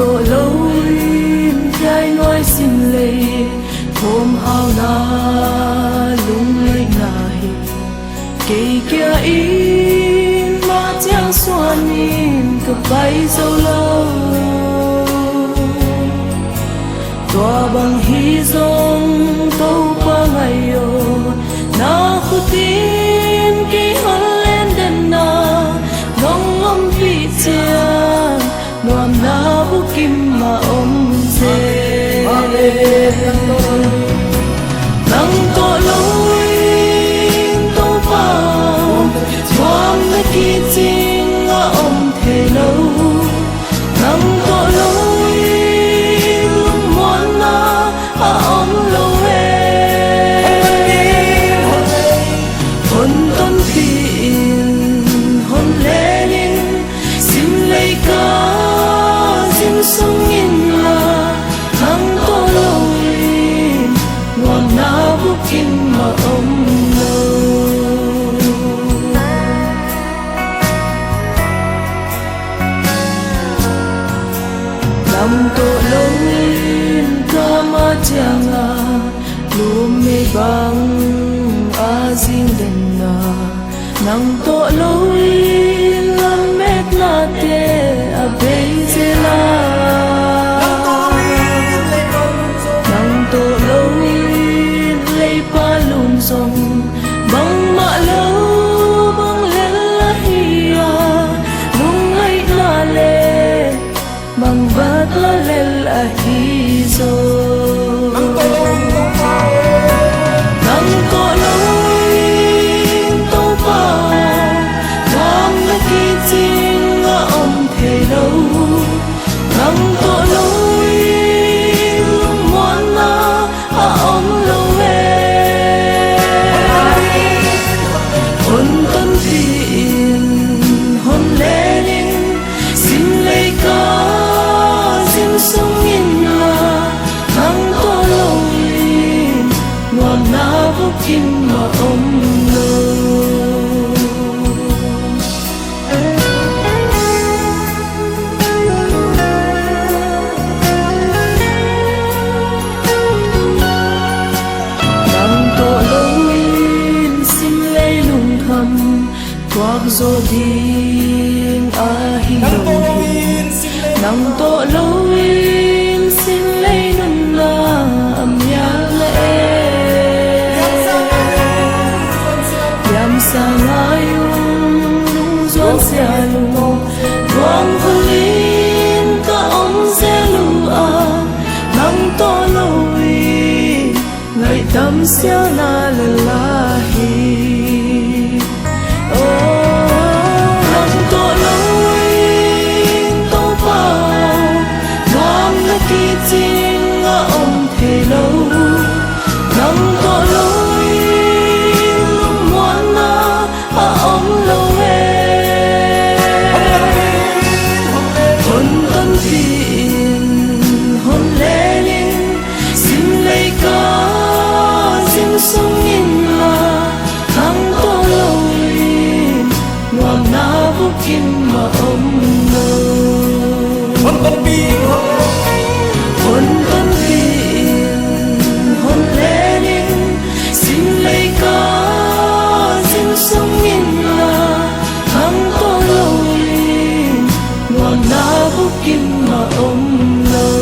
tổ lối trai nói xin lệ hôm hao na lung lệ nai kỳ kia in mà chẳng xoan in cặp bay dâu lâu tòa bằng hy dông tâu qua ngày yo na khu tin kỳ hôn lên đền na ngong ngom vị chia noam na bu kim mà dê nang to lối tâu bao ngoan na kỳ chinh ngã thế lâu nang to lối lung muôn na lâu hôn tôn phiền hôn lê ninh xin lấy ca xin sung in là nang to lối ngoan na bu kim mà làm tội lỗi ca ma chàng lu mê bang a dinh đền nang tội lỗi làm mét na te a bê dê la nang tội lỗi lấy pa lùn sông băng mạ lâu băng lên la hia nung ngay la lê băng bát la lên la hi zo nang to lối tâu bao ngoan na kỳ chinh ngã thế lâu nang to lối lung muôn na lâu hôn tôn phiền hôn lê ninh xin lấy ca xin sung in là nang to lối ngoan na vu kim mà quag zo ding a hi lo nang to loin xin lấy nun la am ya le yam sa ngayung lung zuan sia lu quang hulin ka ze lu a nang to loin ngày tâm sia na la hi chinh ngã thế lâu nang to lối lung muôn na lâu hôn tôn phiền hôn lê ninh xin lấy ca xin sung in là nang to lối ngoan na vu kim mà hôn tôn phiền hôn tôn phiền hôn lê ninh xin lấy ca xin sung in là nang to lối ngoan na vu kim mà lâu